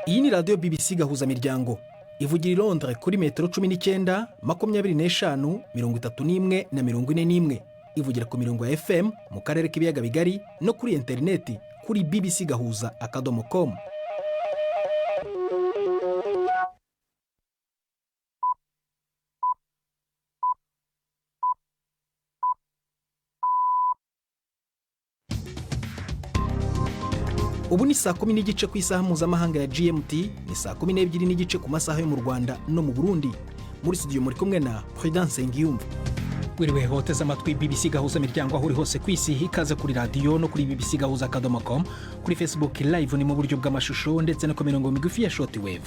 Iyi ni radiyo BBC gahuza miryango ivugira i Londres kuri metero 19, 25, 31 na 41. Ivugira ku mirongo ya FM mu karere k'ibiyaga bigari no kuri interineti kuri bbcgahuza.com. Ubu ni saa 10:30 ku isaha mpuzamahanga ya GMT, ni saa 12:30 ku masaha yo mu Rwanda no mu Burundi. Muri studio muri kumwe na Prudence Ngiyumva. Wiriwe hoteza amatwi BBC gahuza miryango aho uri hose ku isi, ikaze kuri radio no kuri bbcgahuza.com, kuri Facebook live ni mu buryo bw'amashusho ndetse no ku mirongo migufi ya shortwave.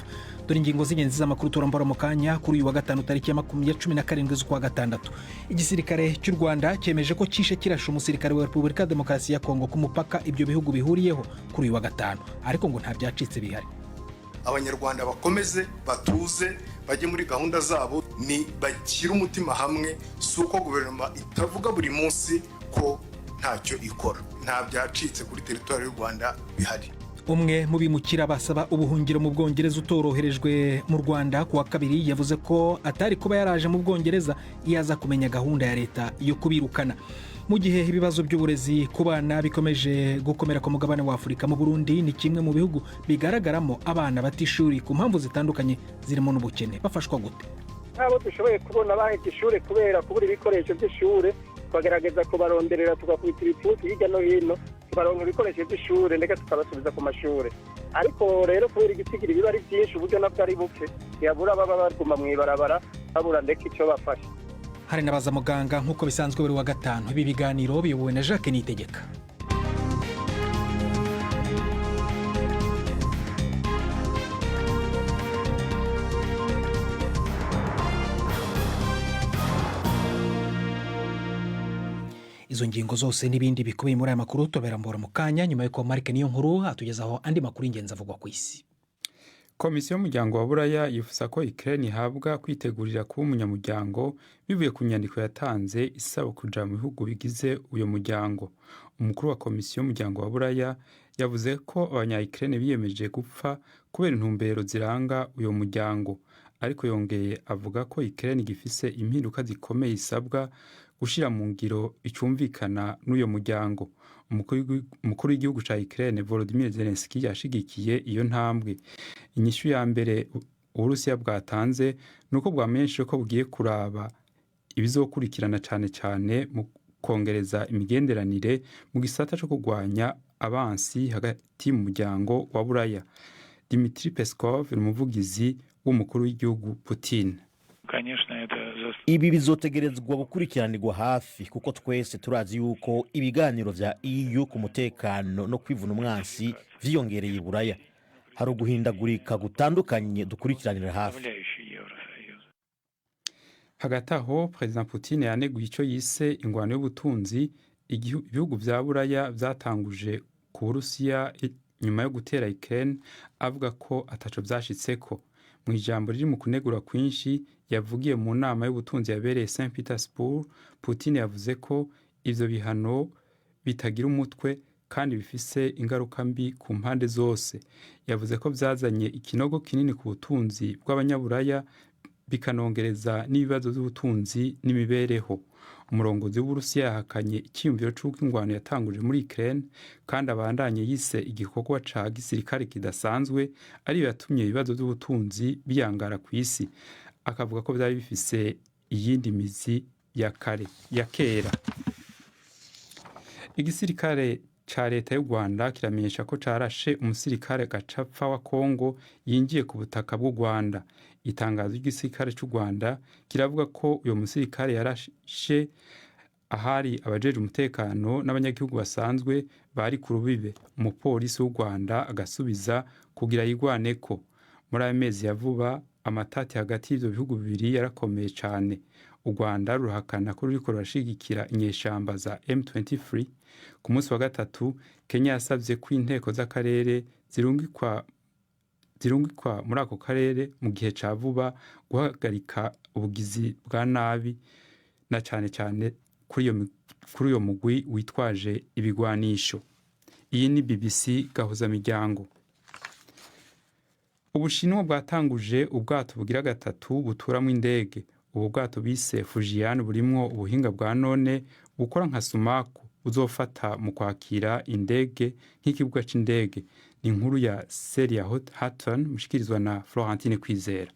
Dore ingingo z'ingenzi z'amakuru turambara mu kanya kuri uyu wa gatanu tariki ya 17 z'ukwa gatandatu. Igisirikare cy'u Rwanda cyemeje ko kishe kirashe umusirikare wa Repubulika ya Demokarasi ya Kongo ku mupaka ibyo bihugu bihuriyeho kuri uyu wa gatanu, ariko ngo nta byacitse bihari. Abanyarwanda bakomeze batuze bajye muri gahunda zabo, ni bakira umutima hamwe, suko guverinoma itavuga buri munsi ko ntacyo ikora. Nta byacitse kuri territoire y'u Rwanda bihari. Umwe mu bimukira basaba ubuhungiro mu Bwongereza utoroherejwe mu Rwanda kuwa kabiri yavuze ko atari kuba yaraje mu Bwongereza yaza kumenya gahunda ya leta yo kubirukana. Mu gihe ibibazo by'uburezi ku bana bikomeje gukomera ku mugabane wa Afurika, mu Burundi ni kimwe mu bihugu bigaragaramo abana batishuri ku mpamvu zitandukanye zirimo n'ubukene. Bafashwa gute? Abo dushoboye kubona bahetse ishuri kubera kubura ibikoresho by'ishuri, twagerageza kubaronderera, tugakubita ibipfusi hirya no hino, tubaronka ibikoresho by'ishuri ndetse tukabasubiza ku mashuri. Ariko rero kubera igisigira biba ari byinshi, uburyo nabwo ari buke, yabura baba baguma mw'ibarabara babura ndetse icyo bafasha. Hari n'abaza muganga nk'uko bisanzwe buri wa gatanu. Ibi biganiro biyobowe na Jacques Niyitegeka. Izo ngingo zose n'ibindi bikubiye muri aya makuru tuberambora mu kanya nyuma y'uko Mark Niyonkuru atugezaho andi makuru y'ingenzi avugwa ku isi. Komisiyo y'umuryango wa Buraya yifuza ko Ukraine ihabwa kwitegurira kuba umunyamuryango bivuye ku nyandiko yatanze isaba kuja mu bihugu bigize uyo muryango. Umukuru wa Komisiyo y'umuryango wa Buraya yavuze ko abanya-Ukraine biyemeje gupfa kubera intumbero ziranga uyo muryango, ariko yongeye avuga ko Ukraine gifise impinduka zikomeye isabwa gushira mu ngiro icumvikana n'uyo muryango. Umukuru w'igihugu ca Ukraine Volodymyr Zelensky yashigikiye iyo ntambwe. Inyishu ya mbere Uburusiya bwatanze nuko bwamenyesheje ko bugiye kuraba ibizokurikirana cane mu kongereza imigenderanire mu gisata co kurwanya abansi hagati mu muryango wa Buraya. Dmitry Peskov ni umuvugizi w'umukuru w'igihugu Putin. Ibi bizotegerezwa gukurikiranirwa hafi kuko twese turazi yuko ibiganiro vya EU ku mutekano no kwivuna umwansi vyiyongereye i Buraya. Hari uguhindagurika gutandukanye dukurikiranira hafi. Hagati aho President Putin yaneguye ico yise ingwano y'ubutunzi ibihugu vya Buraya vyatanguje ku Burusiya nyuma yo gutera Ukraine, avuga ko ataco vyashitseko. Mu ijambo riri mu kunegura kwinshi yavugiye mu nama y'ubutunzi yabereye St Petersburg, Putin yavuze ko ivyo bihano bitagira umutwe kandi bifise ingaruka mbi ku mpande zose. Yavuze ko vyazanye ikinogo kinini ku butunzi bw'abanyaburaya bikanongereza n'ibibazo by'ubutunzi n'imibereho. Umurongozi w'Uburusiya yahakanye icyiyumviro c'uko ingwano yatanguje muri Ukraine kandi abandanye yise igikorwa ca gisirikare kidasanzwe ariyo yatumye ibibazo by'ubutunzi biyangara ku isi. Akavuga ko byari bifise iyindi mizi ya kera. Igisirikare ca leta y'u Rwanda kiramenyesha ko carashe umusirikare gacapfa wa Kongo yinjiye ku butaka bw'u Rwanda. Itangazo ry'igisirikare cy'u Rwanda kiravuga ko uyo musirikare yarashe ahari abajeje umutekano n'abanyagihugu basanzwe bari ku rubibe. Umupolisi w'u Rwanda agasubiza kugira yigwaneko. Muri ayo mezi ya vuba amatati hagati y'ivyo bihugu bibiri yarakomeye cane. U Rwanda ruhakana ko ruriko rurashigikira inyeshamba za M23. Ku munsi wa gatatu Kenya yasavye ko inteko z'akarere zirungikwa muri ako karere mu gihe ca vuba guhagarika ubugizi bwa nabi na cane kuri uyo mugwi witwaje ibigwanisho. Iyi ni BBC gahuza miryango. Ubushinwa bwatanguje ubwato bugira gatatu buturamwo indege. Ubu bwato bise Fujian burimwo ubuhinga bwa none bukora nka sumaku buzofata mu kwakira indege nk'ikibuga c'indege. Ni inkuru ya Celia Hutton mushikirizwa na Florentine Kwizera.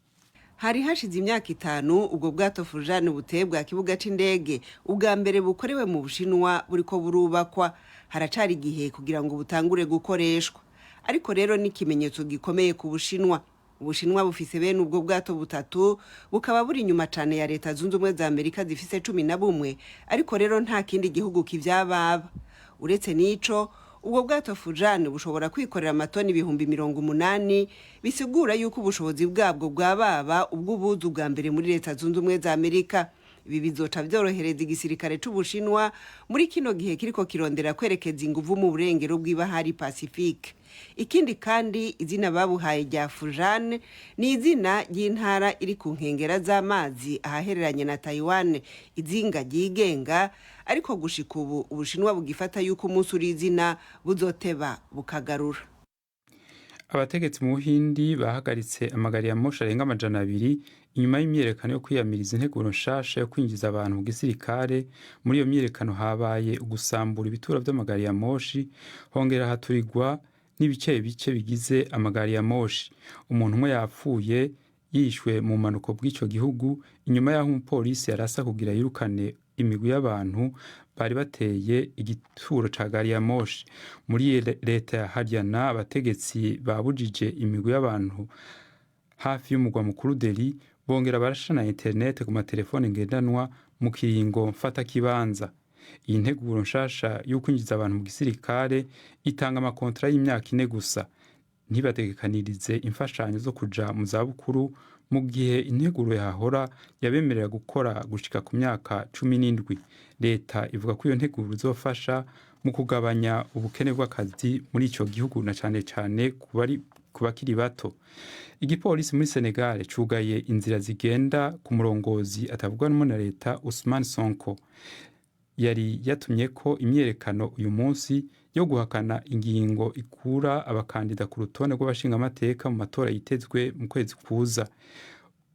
Hari hashize imyaka 5 ubwo bwato Fujian buteye bwa kibuga c'indege ubwa mbere bukorewe mu Bushinwa buriko burubakwa. Haracari igihe kugira ngo butangure gukoreshwa, ariko rero ni ikimenyetso gikomeye ku Bushinwa. Ubushinwa bufise bene ubwo bwato butatu, bukaba buri inyuma cane ya Leta Zunze Ubumwe za Amerika zifise 11, ariko rero nta kindi gihugu kivyababa. Uretse nico, ubwo bwato Fujian bushobora kwikorera amatoni 80,000, bisigura yuko ubushobozi bwabwo bwababa ubw'ubuzu bwa mbere muri Leta Zunze Ubumwe za Amerika. Ibi bizoca vyorohereza igisirikare c'Ubushinwa muri kino gihe kiriko kirondera kwerekeza inguvu mu burengero bw'ibahari Pacifique. Ikindi kandi izina babuhaye rya Fujian ni izina ry'intara iri ku nkengera z'amazi ahahereranye na Taiwan, izinga ryigenga, ariko gushika ubu Ubushinwa bugifata yuko umunsi uri izina buzoteba bukagarura. Abategetsi mu Buhindi bahagaritse amagari ya moshi arenga 200 inyuma y'imyerekano yo kwiyamiriza integuro nshasha yo kwinjiza abantu mu gisirikare. Muri iyo myerekano habaye ugusambura ibituro vy'amagari ya moshi, hongera haturirwa n'ibice bigize amagari ya moshi. Umuntu umwe yapfuye yishwe mu manuko bw'ico gihugu inyuma y'aho umupolisi yarasa kugira yirukane imigwi y'abantu bari bateye igituro ca gari ya moshi. Muri leta ya Haryana abategetsi babujije imigwi y'abantu hafi y'umugwa mukuru Delhi, bongera barashana internet ku matelefone ngendanwa mu kiringo mfata kibanza. Iyi nteguro nshasha yo kwinjiza abantu mu gisirikare itanga amakontra y'imyaka 4 gusa. Ntibategekanirize imfashanyo zo kuja mu zabukuru, mu gihe integuro yahora yabemerera gukora gushika ku myaka 17. Leta ivuga ko iyo nteguro izofasha mu kugabanya ubukene bw'akazi muri ico gihugu na cane cane ku bakiri bato. Igipolisi muri Senegal cugaye inzira zigenda ku murongozi atavugwa na leta Ousmane Sonko. Yari yatumye ko imyerekano uyu munsi yo guhakana ingingo ikura abakandida ku rutonde rw'abashinga amateka mu matora yitezwe mu kwezi kuza.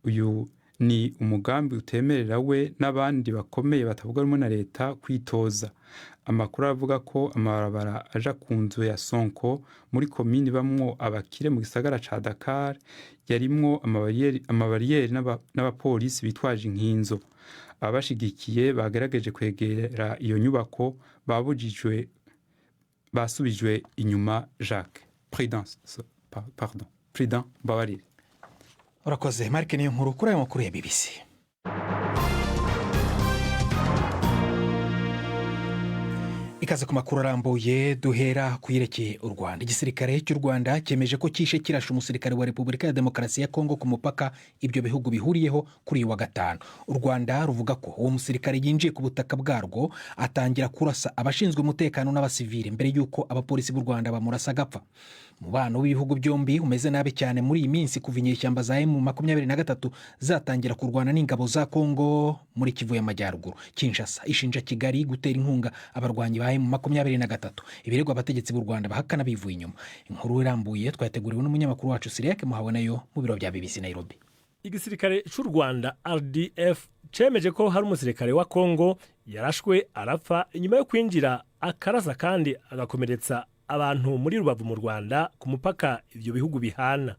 Uyu ni umugambi utemerera we n'abandi bakomeye batavuga rumwe na leta kwitoza. Amakuru avuga ko amabarabara aja ku nzu ya Sonko muri komini bamwo abakire mu gisagara ca Dakar yarimwo amabariyeri n'abapolisi bitwaje inkinzo. Abashigikiye bagerageje kwegera iyo nyubako basubijwe inyuma. Jacques Prudent Bawarire. Urakoze Mark, niyo nkuru kuri ayo makuru ya BBC. Ikaze ku makuru arambuye, duhera kuyerekeye u Rwanda. Igisirikare cy'u Rwanda cyemeje ko kishe kirasha umusirikare wa Repubulika ya Demokarasi ya Kongo ku mupaka ibyo bihugu bihuriyeho kuri uyu wa gatanu. U Rwanda ruvuga ko uwo musirikare yinjiye ku butaka bwarwo atangira kurasa abashinzwe umutekano n'abasivili mbere y'uko abapolisi b'u Rwanda bamurasa agapfa. Umubano w'ibihugu byombi umeze nabi cyane muri iyi minsi kuva inyeshyamba za M23 zatangira kurwana n'ingabo za Kongo muri Kivu y'Amajyaruguru. Kinshasa ishinja Kigali gutera inkunga abarwanyi ba M23. Ibirego abategetsi b'u Rwanda bahakana bivuye inyuma. Inkuru irambuye twateguriwe n'umunyamakuru wacu Siriake Muhabonayo mu biro bya BBC Nairobi. Igisirikare cy'u Rwanda RDF cemeje ko hari umusirikare wa Kongo yarashwe arapfa inyuma yo kwinjira akarasa kandi agakomeretsa abantu muri Rubavu mu Rwanda ku mupaka ivyo bihugu bihana.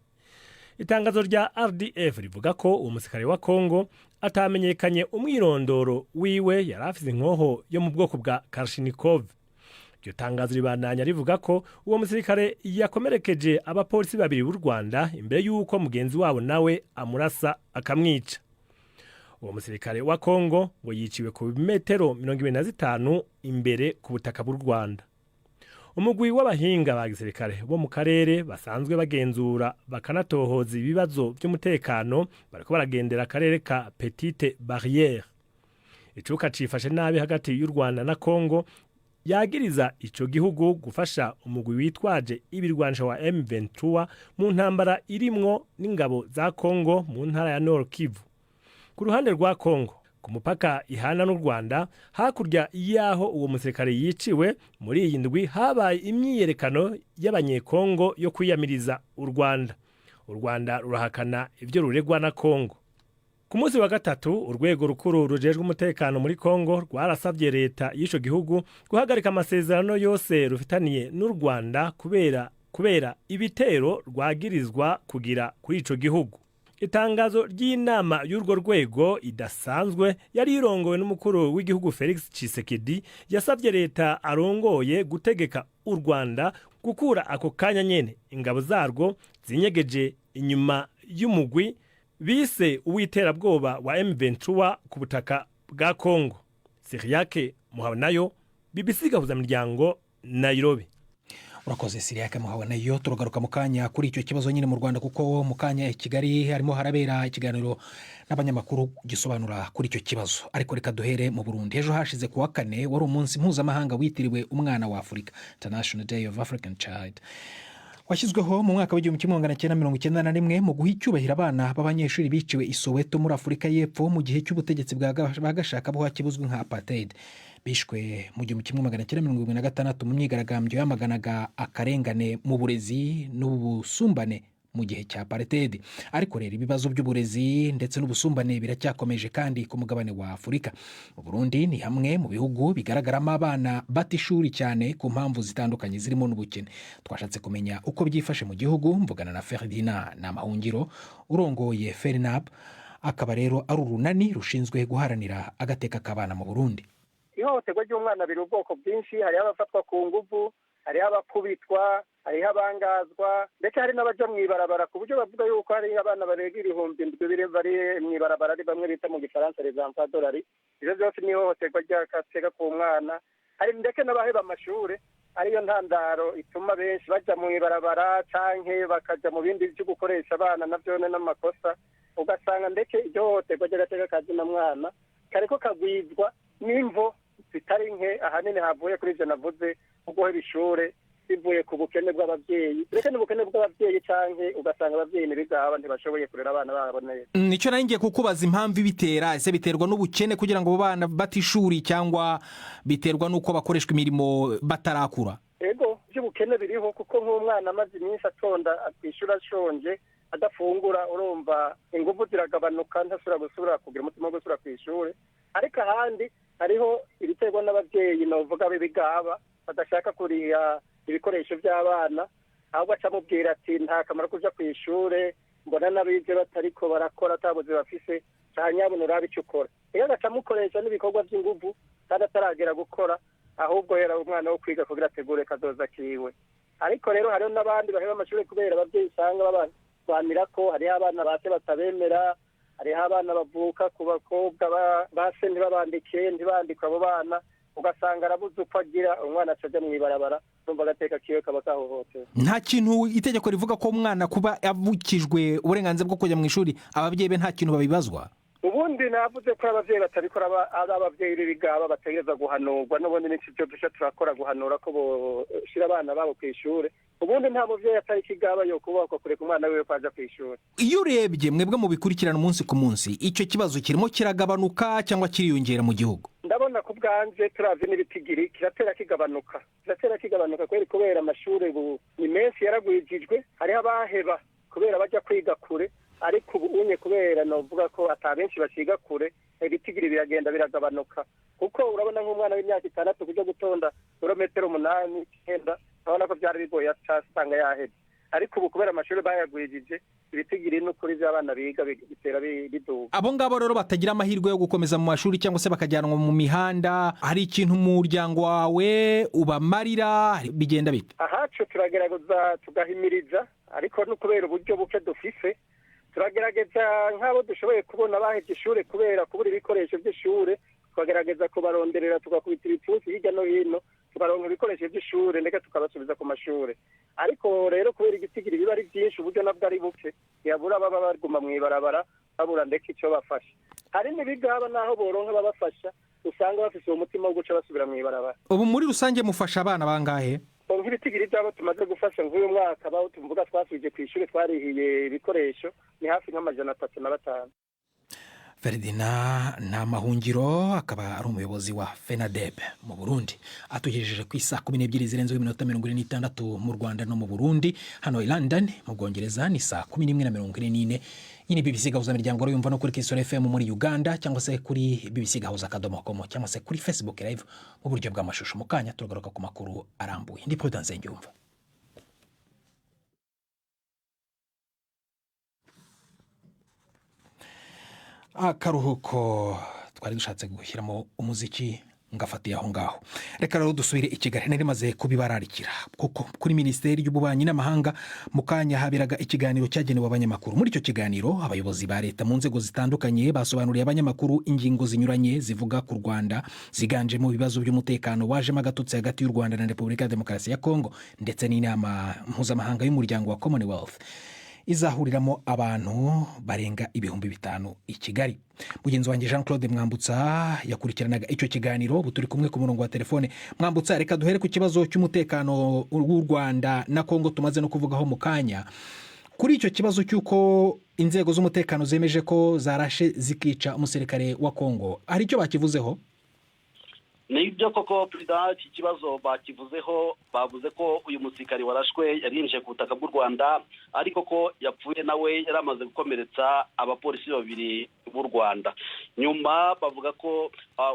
Itangazo rya RDF rivuga ko uwo musirikare wa Kongo atamenyekanye umwirondoro wiwe yarafise inkoho yo mu bwoko bwa Kalashnikov. Iryo tangazo ribandanya rivuga ko uwo musirikare yakomerekeje abapolisi babiri b'u Rwanda imbere y'uko mugenzi wabo nawe amurasa akamwica. Uwo musirikare wa Kongo ngo yiciwe ku metero 25 imbere ku butaka bw'u Rwanda. Umugwi w'abahinga ba gisirikare bo mu karere basanzwe bagenzura bakanatohoza ibibazo by'umutekano bariko baragendera akarere ka Petite Barrière. Icuka cifashe nabi hagati y'u Rwanda na Kongo yagiriza ico gihugu gufasha umugwi witwaje ibirwanisha wa M23 mu ntambara irimwo n'ingabo za Kongo mu ntara ya Nord Kivu. Ku ruhande rwa Kongo ku mupaka ihana n'u Rwanda hakurya yaho uwo musirikare yiciwe muri iyi ndwi habaye imyiyerekano y'abanyekongo yo kwiyamiriza u Rwanda. u Rwanda rurahakana ivyo ruregwa na Kongo. Ku munsi wa gatatu urwego rukuru rujejwe umutekano muri Kongo rwarasavye leta y'ico gihugu guhagarika amasezerano yose rufitaniye n'u Rwanda kubera ibitero rwagirizwa kugira kuri ico gihugu. Itangazo ry'inama y'urwo rwego idasanzwe yari irongowe n'umukuru w'igihugu Felix Tshisekedi yasavye leta arongoye gutegeka u Rwanda gukura ako kanya nyene ingabo zarwo zinyegeje inyuma y'umugwi bise uwiterabwoba wa M23 ku butaka bwa Kongo. Siriake Muhabonayo, BBC Gahuzamiryango, Nairobi. Urakoze Siriake Muhabonayo. Turagaruka mu kanya kuri icyo kibazo nyine mu Rwanda kuko mu kanya Kigali harimo harabera ikiganiro n'abanyamakuru gisobanura kuri icyo kibazo. Ariko reka duhere mu Burundi. Ejo hashize kuwa kane wari umunsi mpuzamahanga witiriwe umwana wa Afurika, International Day of African Child. Washyizweho mu mwaka w'igihumbi kimwe magana cyenda mirongo icyenda na rimwe mu guha icyubahiro abana b'abanyeshuri biciwe i Soweto muri Afurika y'Epfo mu gihe cy'ubutegetsi bwa gashakabuhake buzwi nka apartheid. Bishwe mu gihumbi kimwe magana cyenda mirongo irindwi na gatandatu mu myigaragambyo yamaganaga akarengane mu burezi n'ubusumbane mu gihe cya apartheid. Ariko rero ibibazo by'uburezi ndetse n'ubusumbane biracyakomeje kandi ku mugabane wa Afurika. Mu Burundi ni hamwe mu bihugu bigaragaramo abana bata ishuri cyane ku mpamvu zitandukanye zirimo n'ubukene. Twashatse kumenya uko byifashe mu gihugu mvugana na Ferdinand Namahungiro urongoye FERNAB, akaba rero ari urunani rushinzwe guharanira agateka k'abana mu Burundi. Ihohoterwa ry'umwana biri ubwoko bwinshi, hari abafatwa ku nguvu, hari abakubitwa, hari abangazwa, ndetse hari n'abaja mw'ibarabara ku buryo bavuga yuko hari abana barenga 1000 bari mw'ibarabara ari bamwe bita mu gifaransa les enfants de la rue. Ivyo byose ni ihohoterwa ry'agateka k'umwana. Hari ndetse n'abaheba amashure, ariyo ntandaro ituma benshi baja mw'ibarabara canke bakaja mu bindi byo gukoresha abana navyo n'amakosa. Ugasanga ndetse iryo hohoterwa ry'agateka kazina mwana kariko kagwizwa n'imvo zitari nke, ahanini havuye kuri ivyo navuze guhera ishure bivuye ku bukene bw'abavyeyi, ndetse n'ubukene bw'abavyeyi canke ugasanga abavyeyi n'ibigaba ntibashoboye kurera abana babo neza. Nico naringiye kukubaza impamvu ibitera, ese biterwa n'ubukene kugira ngo bana batishuri cyangwa biterwa nuko bakoreshwa imirimo batarakura? Ego by'ubukene biriho kuko nk'umwana amaze iminsi atonda atishura ashonje adafungura, urumva ingufu ziragabanuka ntasubira kugira umutima wo gusubira kw'ishure. Ariko ahandi hariho ibiterwa n'abavyeyi novuga b'ibigaba badashaka kuriha ibikoresho by'abana, ahubwo acamubwira ati nta kamaro kuja kw'ishure, mbona n'abize batariko barakora atabuze bafise, canyabona urabe ico ukora. Iyo agacamukoresha n'ibikorwa by'inguvu kandi ataragera gukora, ahubwo hera umwana wo kwiga kugira ategure kazoza kiwe. Ariko rero hariho n'abandi baheba amashure kubera abavyeyi usanga babanira ko hariho abana base batabemera, hariho abana bavuka ku bakobwa base ntibabandike ntibandikwa abo bana, ugasanga arabuze uko agira umwana acaja mw'ibarabara, numva agateka kiwe kaba kahohotewe. Nta kintu itegeko rivuga ko umwana kuba avukijwe uburenganzira bwo kujya mu ishuri abavyeyi be nta kintu babibazwa? Ubundi navuze ko abavyeyi batabikora abavyeyi b'ibigaba bategereza guhanurwa, n'ubundi n'iki cyo dusha turakora guhanura ko boshira abana babo kw'ishure. Ubundi nta muvyeyi atari kigaba yo kubakwa kureka umwana wiwe kwaja kw'ishure. Iyo urebye mwebwe mu bikurikirana umunsi ku munsi, icyo kibazo kirimo kiragabanuka cyangwa kiriyongera mu gihugu? Ndabona ku bwanje turavye n'ibitigiri kiratera kigabanuka kubera amashure ni menshi yaragwijijwe, hariho abaheba kubera baja kwiga kure, ariko ubunye kubera novuga ko atabenshi baciga kure, ibitigiri biragenda biragabanuka. Kuko urabona nk'umwana w'imyaka 6 kuja gutonda kilometero 8 9, urabona ko byari bigoye asanga yaheze. Ariko ubu kubera amashuri bayagwijije, ibitigiri n'ukuri by'abana biga bitera biduga. Abo ngabo rero batagira amahirwe yo gukomeza mu mashuri cyangwa se bakajyanwa mu mihanda, hari ikintu mu muryango wawe ubamarira bigenda bite? Ahacu turagerageza tugahimiriza, ariko no kubera uburyo buke dufise turagerageza nk'abo dushoboye kubona bahetse ishure kubera kubura ibikoresho by'ishure, tukagerageza kubaronderera tugakubita ibipfunsi hirya no hino tukaronka ibikoresho by'ishure ndetse tukabasubiza ku mashure. Ariko rero kubera igitigiri biba ari byinshi uburyo nabwo ari buke, yabura baba baguma mw'ibarabara babura ndetse icyo bafasha. Hari n'ibigaba naho boronka babafasha usanga bafise umutima wo guca basubira mw'ibarabara. Ubu muri rusange mufasha abana bangahe? Nk'ibitigiri byabo tumaze gufasha nk'uyu mwaka baho tuvuga twasubije kw'ishure twarihiye ibikoresho ni hafi nk'amajana 35. Ferdinand Ntamahungiro akaba ari umuyobozi wa FENADEB mu Burundi atugejeje ku isa 12 zirenze iminota 46 mu Rwanda no mu Burundi. Hano i London mu Bwongereza ni saa 11:44. Yini BBC Gahuza Miryango yumva no kuri Kisoro FM muri Uganda cyangwa se kuri bbcgahuza.com cyangwa se kuri Facebook live mu buryo bw'amashusho. Mukanya turagaruka ku makuru arambuye. Ndi Prudence Ngiyumva. Akaruhuko twari dushatse gushyiramo umuziki ngafatiye aho ngaho. Reka rero dusubire i Kigali. Nari maze kubibararikira kuko kuri Minisiteri y'Ububanyi n'Amahanga mu kanya habiraga ikiganiro cyagenewe abanyamakuru. Muri icyo kiganiro abayobozi ba leta mu nzego zitandukanye basobanuriye abanyamakuru ingingo zinyuranye zivuga ku Rwanda, ziganjemo ibibazo by'umutekano wajemo agatutsi hagati y'u Rwanda na Repubulika ya Demokarasi ya Kongo ndetse n'inama mpuzamahanga y'umuryango wa Commonwealth izahuriramo abantu barenga 5,000 i Kigali. Mugenzi wanjye Jean Claude Mwambutsa yakurikiranaga icyo kiganiro, buturi kumwe ku murongo wa telefone. Mwambutsa, reka duhere ku kibazo cy'umutekano w'u Rwanda na Kongo tumaze no kuvugaho mu kanya. Kuri icyo kibazo cy'uko inzego z'umutekano zemeje ko zarashe zikica umusirikare wa Kongo, hari icyo bakivuzeho? Nibyo koko President, iki kibazo bakivuzeho, bavuze ko uyu musirikare warashwe yarinje ku butaka bw'u Rwanda, ariko ko yapfuye nawe yaramaze gukomeretsa abapolisi 2 b'u Rwanda. Nyuma bavuga ko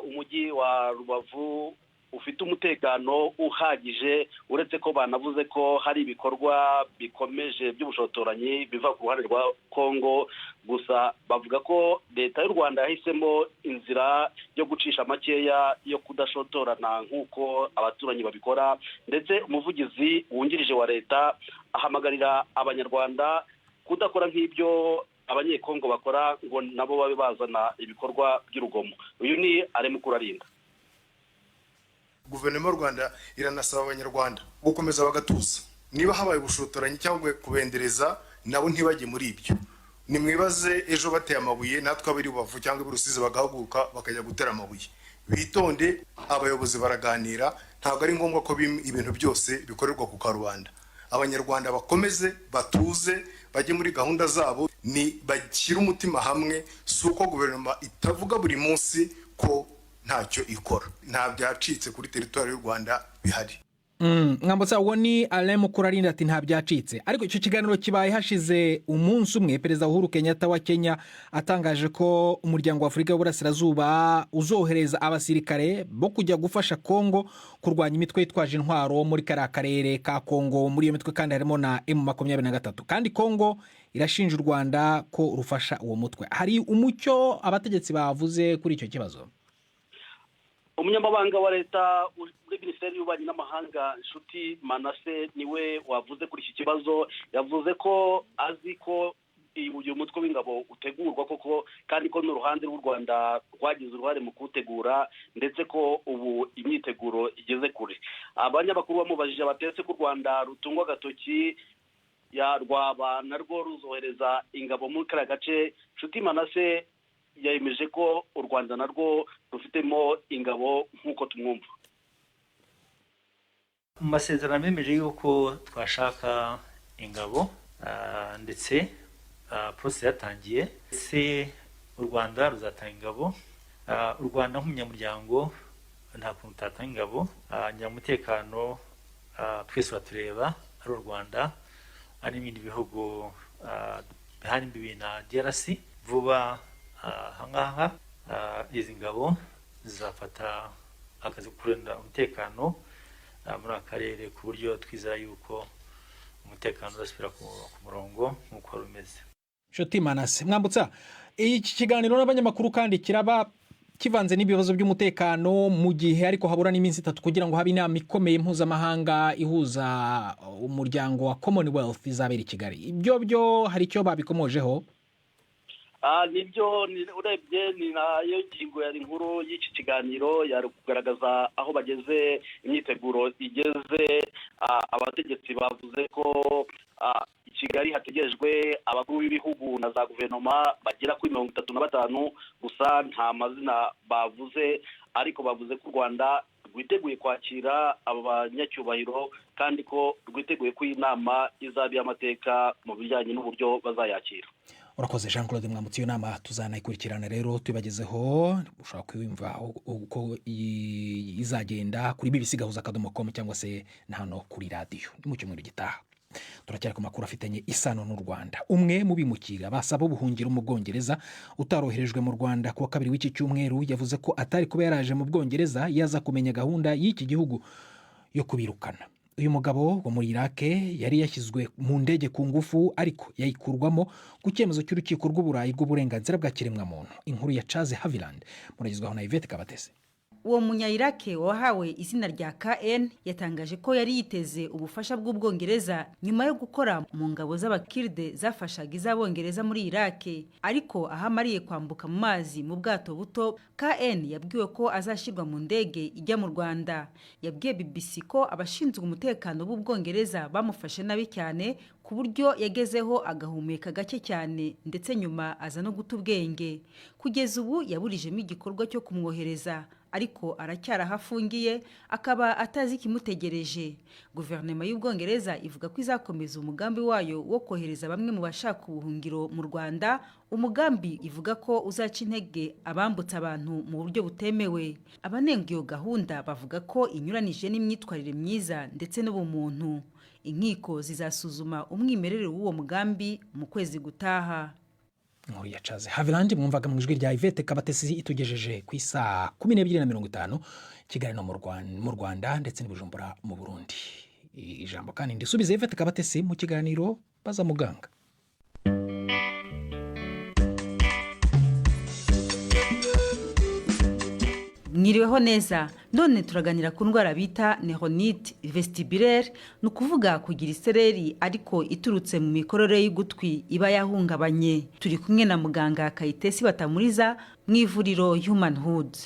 umujyi wa Rubavu ufite umutekano uhagije, uretse ko banavuze ko hari ibikorwa bikomeje by'ubushotoranyi biva ku ruhande rwa Kongo. Gusa bavuga ko leta y'u Rwanda yahisemo inzira yo gucisha makeya yo kudashotorana nk'uko abaturanyi babikora, ndetse umuvugizi wungirije wa leta ahamagarira abanyarwanda kudakora nk'ibyo abanyekongo bakora ngo nabo babe bazana ibikorwa by'urugomo. Uyu ni Aremukuru Arinda. Guverinoma y'u Rwanda iranasaba abanyarwanda gukomeza bagatuza. Niba habaye ubushotoranyi cyangwa kubendereza, nabo ntibajye muri ibyo. Nimwibaze ejo bateye amabuye natwe abiri Rubavu cyangwa Rusizi bagahaguruka bakajya gutera amabuye. Bitonde, abayobozi baraganira, ntabwo ari ngombwa ko ibintu byose bikorerwa ku karubanda. Abanyarwanda bakomeze batuze, bajye muri gahunda zabo, ni bashyira umutima hamwe, suko guverinoma itavuga buri munsi ko ntacyo ikora. Nta byacitse kuri territoire y'u Rwanda bihari. Mwambutsa, uwo ni Aremukuru Arinda ati nta byacitse. Ariko icyo kiganiro kibaye hashize umunsi umwe Perezida Uhuru Kenyatta wa Kenya atangaje ko umuryango wa Afurika y'Uburasirazuba uzohereza abasirikare bo kujya gufasha Kongo kurwanya imitwe yitwaje intwaro muri kariya karere ka Kongo. Muri iyo mitwe kandi harimo na M23, kandi Kongo irashinja u Rwanda ko rufasha uwo mutwe. Hari umucyo abategetsi bavuze kuri icyo kibazo? Umunyamabanga wa leta muri Minisiteri y'Ububanyi n'Amahanga Nshuti Manase niwe wavuze kuri iki kibazo. Yavuze ko azi ko uyu mutwe w'ingabo utegurwa koko, kandi ko n'uruhande rw'u Rwanda rwagize uruhare mu kuwutegura, ndetse ko ubu imyiteguro igeze kure. Abanyamakuru bamubajije batetse ko u Rwanda rutungwa agatoki ya rwaba narwo ruzohereza ingabo muri kariya gace. Nshuti Manase yemeje ko u Rwanda narwo rufitemo ingabo nk'uko tumwumva. Mu masezerano bemeje yuko twashaka ingabo, ndetse process yatangiye, se u Rwanda ruzatanga ingabo. U Rwanda nk'umunyamuryango nta kuntu utatanga ingabo. Nyiramutekano twese batureba ari u Rwanda, ari n'ibindi bihugu bihana imbibi na DRC. Vuba ahangaha izi ngabo zizafata akazi kurinda umutekano muri akarere, ku buryo twizera yuko umutekano uzasubira ku murongo nk'uko rumeze. Nshuti Manase. Mwambutsa, iki kiganiro n'abanyamakuru kandi kiraba kivanze n'ibibazo by'umutekano mu gihe ariko habura n'iminsi 3 kugira ngo habe inama ikomeye mpuzamahanga ihuza umuryango wa Commonwealth izabera i Kigali. Ibyo byo hari icyo babikomojeho? Nibyo, urebye ni nayo ngingo yari nkuru y'iki kiganiro, yari kugaragaza aho bageze, imyiteguro igeze. Abategetsi bavuze ko i Kigali hategerejwe abakuru b'ibihugu na za guverinoma bagera kuri 35, gusa nta mazina bavuze, ariko bavuze ko u Rwanda rwiteguye kwakira abanyacyubahiro, kandi ko rwiteguye ko inama izaba y'amateka mu bijyanye n'uburyo bazayakira. urakoze Jean Claude Mwambutsi. Iyo nama tuzanayikurikirana rero tubagezeho, ushobora kwiyumva uko izagenda kuri bbc.com cyangwa se hano kuri radiyo mu cyumweru gitaha. Turacyari ku makuru afitanye isano n'u Rwanda. Umwe mu bimukira basaba ubuhungiro mu Bwongereza utaroherejwe mu Rwanda kuwa kabiri w'iki cyumweru yavuze ko atari kuba yaraje mu Bwongereza yaza kumenya gahunda y'iki gihugu yo kubirukana. Uyu mugabo wo muri Iraq yari yashyizwe mu ndege ku ngufu ariko yayikurwamo ku cyemezo cy'urukiko rw'Uburayi rw'uburenganzira bwa kiremwamuntu. Inkuru ya Charles Haviland muragizwaho na Yvette Kabatese. Uwo munya-Iraq wahawe izina rya KN yatangaje ko yari yiteze ubufasha bw'Ubwongereza nyuma yo gukora mu ngabo z'abakirde zafashaga iz'Abongereza muri Iraq, ariko ahamariye kwambuka mu mazi mu bwato buto, KN yabwiwe ko azashyirwa mu ndege ijya mu Rwanda. Yabwiye BBC ko abashinzwe umutekano b'Ubwongereza bamufashe nabi cyane ku buryo yagezeho agahumeka gake cyane, ndetse nyuma aza no guta ubwenge. Kugeza ubu yaburijemo igikorwa cyo kumwohereza, ariko aracyarahafungiye akaba atazi kimutegereje. Guverinoma y'Ubwongereza ivuga ko izakomeza umugambi wayo wo kohereza bamwe mu bashaka ubuhungiro mu Rwanda, umugambi ivuga ko uzaca intege abambutsa abantu mu buryo butemewe. Abanenga iyo gahunda bavuga ko inyuranije n'imyitwarire myiza ndetse n'ubumuntu. Inkiko zizasuzuma umwimerere w'uwo mugambi mu kwezi gutaha. Nkuru ya Charles Haviland mwumvaga mu ijwi rya Yvette Kabatesi itugejeje ku isaa 12:50 Kigali no mu Rwanda ndetse n'Ibujumbura mu Burundi. Ijambo kandi ndisubize Yvette Kabatesi mu kiganiro Baza Muganga. Mwiriweho neza. None turaganira ku ndwara bita nephronite vestibulaire, ni ukuvuga kugira isereri ariko iturutse mu mikorere y'ugutwi iba yahungabanye. Turi kumwe na muganga Kayitesi Batamuriza mu ivuriro Human Hood.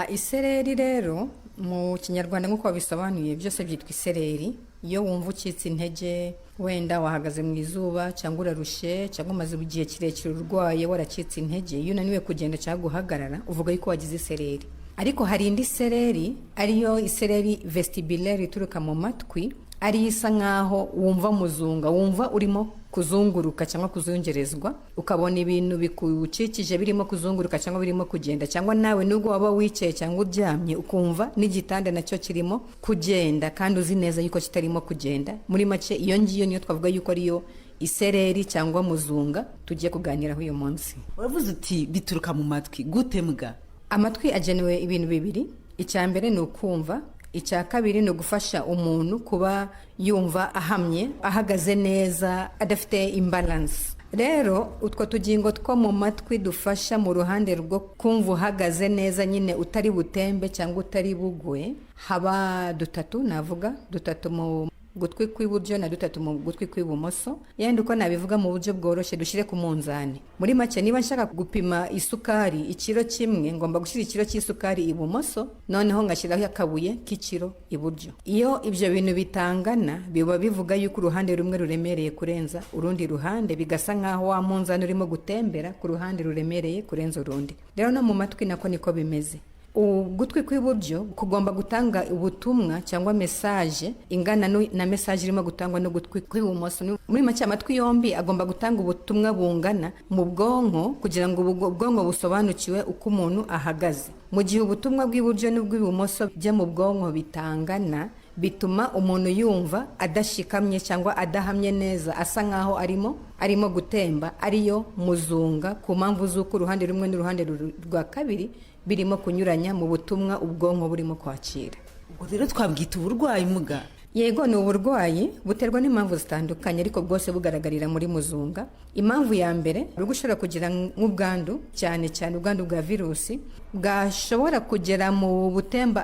Isereri rero mu kinyarwanda nk'uko bisobanuye byose byitwa isereri. Iyo wumva ucitse intege, wenda wahagaze mu izuba cyangwa urarushye cyangwa umaze igihe kirekire urwaye waracitse intege, iyo unaniwe kugenda cyangwa guhagarara uvuga yuko wagize isereri. Ariko hari indi sereri ariyo isereri vestibulaire ituruka mu matwi, ari isa nkaho wumva muzunga, wumva urimo kuzunguruka cyangwa kuzungerezwa, ukabona ibintu bikucikije birimo kuzunguruka cyangwa birimo kugenda, cyangwa nawe nubwo waba wicaye cyangwa uryamye ukumva n'igitanda nacyo kirimo kugenda kandi uzi neza yuko kitarimo kugenda. Muri make iyo ngiyo niyo twavuga yuko ariyo isereri cyangwa muzunga tugiye kuganiraho uyu munsi. Uravuze uti bituruka mu matwi, gute mbwa? Amatwi agenewe ibintu bibiri. Icya mbere ni ukumva, icya kabiri ni ugufasha umuntu kuba yumva ahamye, ahagaze neza, adafite imbalance. Rero utwo tugingo two mu matwi dufasha mu ruhande rwo kumva uhagaze neza, nyine utari butembe cyangwa utari bugwe, haba dutatu, navuga dutatu mu gutwi kw'iburyo na dutatu mu gutwi kw'ibumoso. Yandi uko nabivuga mu buryo bworoshye dushire ku munzani. Muri make niba nshaka gupima isukari ikiro kimwe, ngomba gushyira ikiro cy'isukari ibumoso, noneho ngashyiraho akabuye k'ikiro iburyo. Iyo ibyo bintu bitangana biba bivuga yuko uruhande rumwe ruremereye kurenza urundi ruhande, bigasa nkaho wa munzani urimo gutembera ku ruhande ruremereye kurenza urundi. Rero no mu matwi nako niko bimeze. Ugutwi kw'iburyo kugomba gutanga ubutumwa cyangwa message ingana na message irimo gutangwa no gutwi kw'ibumoso. Muri make amatwi yombi agomba gutanga ubutumwa bungana mu bwonko kugira ngo ubwonko busobanukiwe uko umuntu ahagaze. Mu gihe ubutumwa bw'iburyo n'ubw'ibumoso bye mu bwonko bitangana, bituma umuntu yumva adashikamye cyangwa adahamye neza, asa nkaho arimo gutemba, ariyo muzunga, ku mpamvu z'uko uruhande rumwe n'uruhande rwa kabiri birimo kunyuranya mu butumwa ubwonko burimo kwakira. Ubwo rero twabwita uburwayi muga? Yego, ni uburwayi buterwa n'impamvu zitandukanye ariko bwose bugaragarira muri muzunga. Impamvu ya mbere uri gushobora kugira nk'ubwandu, cyane cyane ubwandu bwa virusi bwashobora kugera mu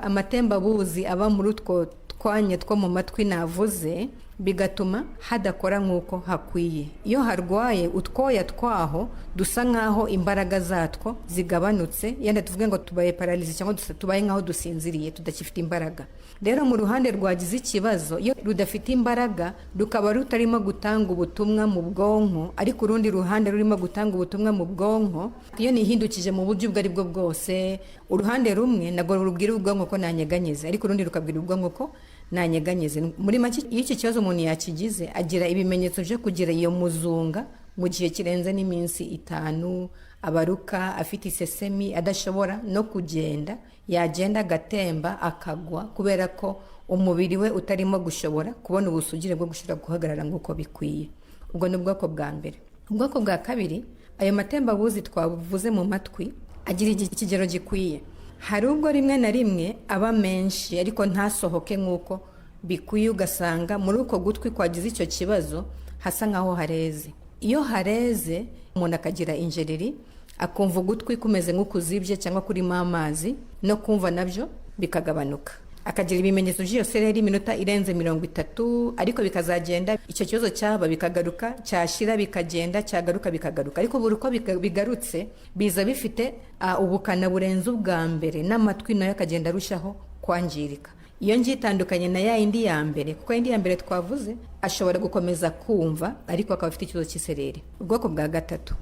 amatembabuzi aba muri utwo twanya two mu matwi navuze, bigatuma hadakora nk'uko hakwiye. Iyo harwaye utwoya twaho dusa nkaho imbaraga zatwo zigabanutse, yenda tuvuge ngo tubaye paralyze cyangwa tubaye nkaho dusinziriye tudakifite imbaraga. Rero mu ruhande rwagize ikibazo, iyo rudafite imbaraga rukaba rutarimo gutanga ubutumwa mu bwonko, ariko urundi ruhande rurimo gutanga ubutumwa mu bwonko, iyo nihindukije mu buryo ubwo ari bwo bwose, uruhande rumwe nagwo rubwira ubwonko ko nanyeganyeze, ariko urundi rukabwira ubwonko ko nanyeganyeze. Muri make iyo iki kibazo umuntu yakigize agira ibimenyetso byo kugira iyo muzunga mu gihe kirenze n'iminsi 5, abaruka afite isesemi adashobora no kugenda, yagenda agatemba akagwa kubera ko umubiri we utarimo gushobora kubona ubusugire bwo gushobora guhagarara nk'uko bikwiye. Ubwo ni ubwoko bwa mbere. Ubwoko bwa kabiri, ayo matembabuzi twavuze mu matwi agira ikigero gikwiye. Hari ubwo rimwe na rimwe aba menshi ariko ntasohoke nk'uko bikwiye, ugasanga muri uko gutwi kwagize icyo kibazo hasa nkaho hareze. Iyo hareze umuntu akagira injereri, akumva ugutwi kumeze nk'ukuzibye cyangwa kurimo amazi, no kumva nabyo bikagabanuka. Akagira ibimenyetso by'iyo sereri iminota irenze 30, ariko bikazagenda icyo kibazo cyaba bikagaruka, cyashira bikagenda, cyagaruka bikagaruka. Ariko buri uko bigarutse biza bifite ubukana burenze ubwa mbere, n'amatwi nayo akagenda arushaho kwangirika. Iyo ngiye itandukanye na ya indi ya mbere, kuko indi ya mbere twavuze ashobora gukomeza kumva ariko akaba afite ikibazo cy'isereri. Ubwoko bwa gatatu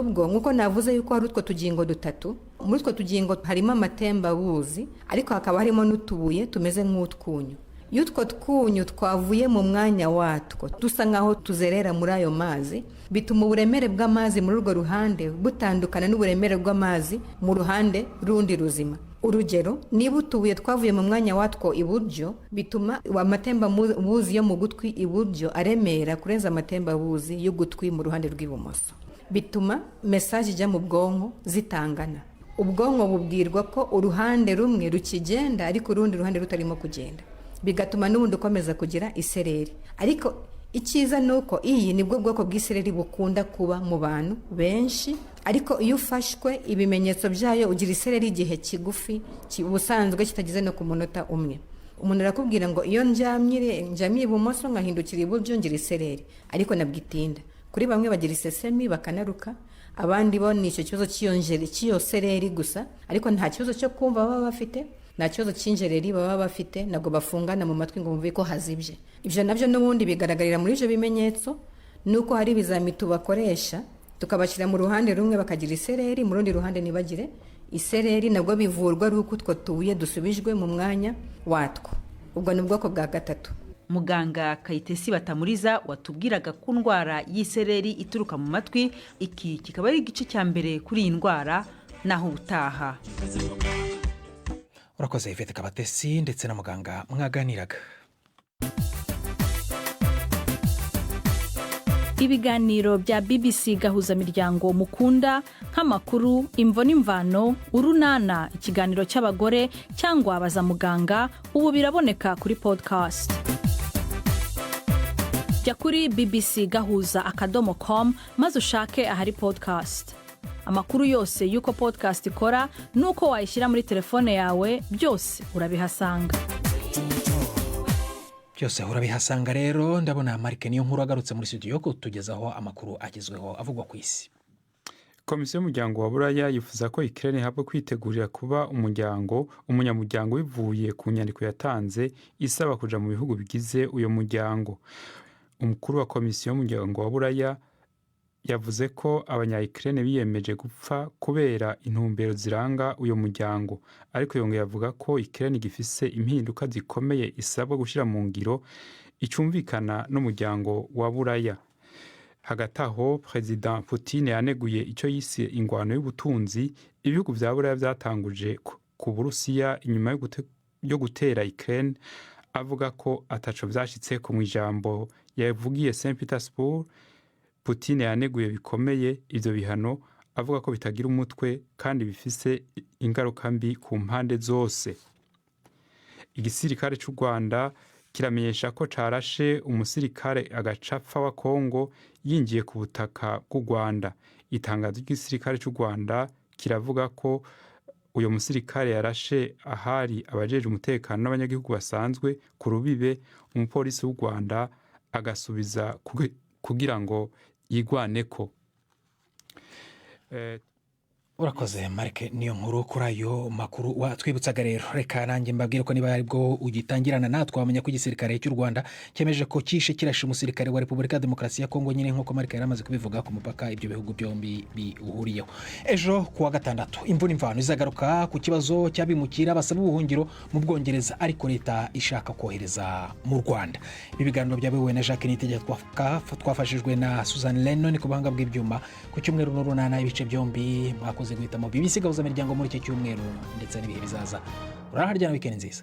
bwo nkuko navuze yuko hari utwo tugingo dutatu. Muri utwo tugingo harimo amatembabuzi, ariko hakaba harimo n'utubuye tumeze nk'utwunyu. Iyo utwo twunyu twavuye mu mwanya watwo dusa nkaho tuzerera muri ayo mazi, bituma uburemere bw'amazi muri urwo ruhande butandukana n'uburemere bw'amazi mu ruhande rundi ruzima. Urugero, niba utubuye twavuye mu mwanya watwo iburyo, bituma amatembabuzi yo mu gutwi iburyo aremera kurenza amatembabuzi y'ugutwi mu ruhande rw'ibumoso. Bituma message ijya mu bwonko zitangana. Ubwonko bubwirwa ko uruhande rumwe rukigenda ariko urundi ruhande rutarimo kugenda, bigatuma n'ubundi ukomeza kugira isereri. Ariko icyiza nuko iyi nibwo bwoko bw'isereri bukunda kuba mu bantu benshi, ariko iyo ufashwe ibimenyetso byayo ugira isereri igihe kigufi, ubusanzwe kitagize no ku munota umwe. Umuntu arakubwira ngo iyo njyamye ibumoso nkahindukira iburyo ngira isereri, ariko nabwitinda. Kuri bamwe bagira isesemi bakanaruka, abandi bo ni icyo kibazo cy'iyo sereri gusa, ariko nta kibazo cyo kumva baba bafite, nta kibazo cy'injereri baba bafite, nabwo bafungana mu matwi ngo bumve ko hazibye. Ibyo nabyo n'ubundi bigaragarira muri ibyo bimenyetso, nuko hari ibizami tubakoresha tukabashyira mu ruhande rumwe bakagira isereri, mu rundi ruhande ntibagire isereri. Nabwo bivurwa ari uko utwo tubuye dusubijwe mu mwanya watwo. Ubwo ni ubwoko bwa gatatu. Muganga Kayitesi Batamuriza watubwiraga ku ndwara y'isereri ituruka mu matwi, iki kikaba ari igice cya mbere kuri iyi ndwara, naho ubutaha. Urakoze Yvette Kabatesi ndetse na muganga mwaganiraga. Ibiganiro bya BBC gahuzamiryango mukunda nk'amakuru, imvo n'imvano, urunana, ikiganiro cy'abagore cyangwa baza muganga, ubu biraboneka kuri podcast. Jya kuri bbcgahuza.com maze ushake ahari podcast. Amakuru yose y'uko podcast ikora n'uko wayishyira muri telefone yawe, byose urabihasanga. Byose urabihasanga rero. Ndabona Marike niyo nkuru agarutse muri studio ko tugezaho amakuru agezweho avugwa ku isi. Komisiyo y'umuryango wa Buraya yifuza ko Ukraine ihabwa kwitegurira kuba umunyamuryango bivuye ku nyandiko yatanze isaba kuja mu bihugu bigize uyo muryango. Umukuru wa Komisiyo y'umuryango wa Buraya yavuze ko abanya-Ukraine biyemeje gupfa kubera intumbero ziranga uyo muryango, ariko yongeye avuga ko Ukraine gifise impinduka zikomeye isabwa gushyira mu ngiro icumvikana n'umuryango wa Buraya. Hagati aho President Putin yaneguye icyo yise ingwano y'ubutunzi ibihugu vya Buraya vyatanguje ku Burusiya inyuma yo gutera Ukraine, avuga ko ataco vyashitse ku mwijambo yavugiye St Petersburg. Putin yaneguye bikomeye ivyo bihano, avuga ko bitagira umutwe kandi bifise ingaruka mbi ku mpande zose. Igisirikare cy'u Rwanda kiramenyesha ko carashe umusirikare agacapfa wa Kongo yinjiye ku butaka bw'u Rwanda. Itangazo ry'igisirikare cy'u Rwanda kiravuga ko uyo musirikare yarashe ahari abajeje umutekano n'abanyagihugu basanzwe ku rubibe, umupolisi w'u Rwanda agasubiza kugira ngo yigwaneko. urakoze Marike niyo nkuru kuri ayo makuru watwibutsaga rero. Reka nanjye mbabwire ko niba aribwo ugitangirana natwe wamenya ko igisirikare cy'u Rwanda cyemeje ko kishe kirashe umusirikare wa Repubulika ya Demokarasi ya Kongo nyine nk'uko Marike yari amaze kubivuga ku mupaka ibyo bihugu byombi bihuriyeho. Ejo kuwa gatandatu imvune imvano izagaruka ku kibazo cy'abimukira basaba ubuhungiro mu Bwongereza ariko leta ishaka kohereza mu Rwanda. Ibi biganiro byabewe na Jacques Niyitegeka twafashijwe na Suzanne Lennon ku buhanga bw'ibyuma ku cyumweru n'urunana ibice byombi mwakoze guhitamo BBC gahuza imiryango muri iki cyumweru ndetse n'ibihe bizaza. Uraharyana weekend nziza.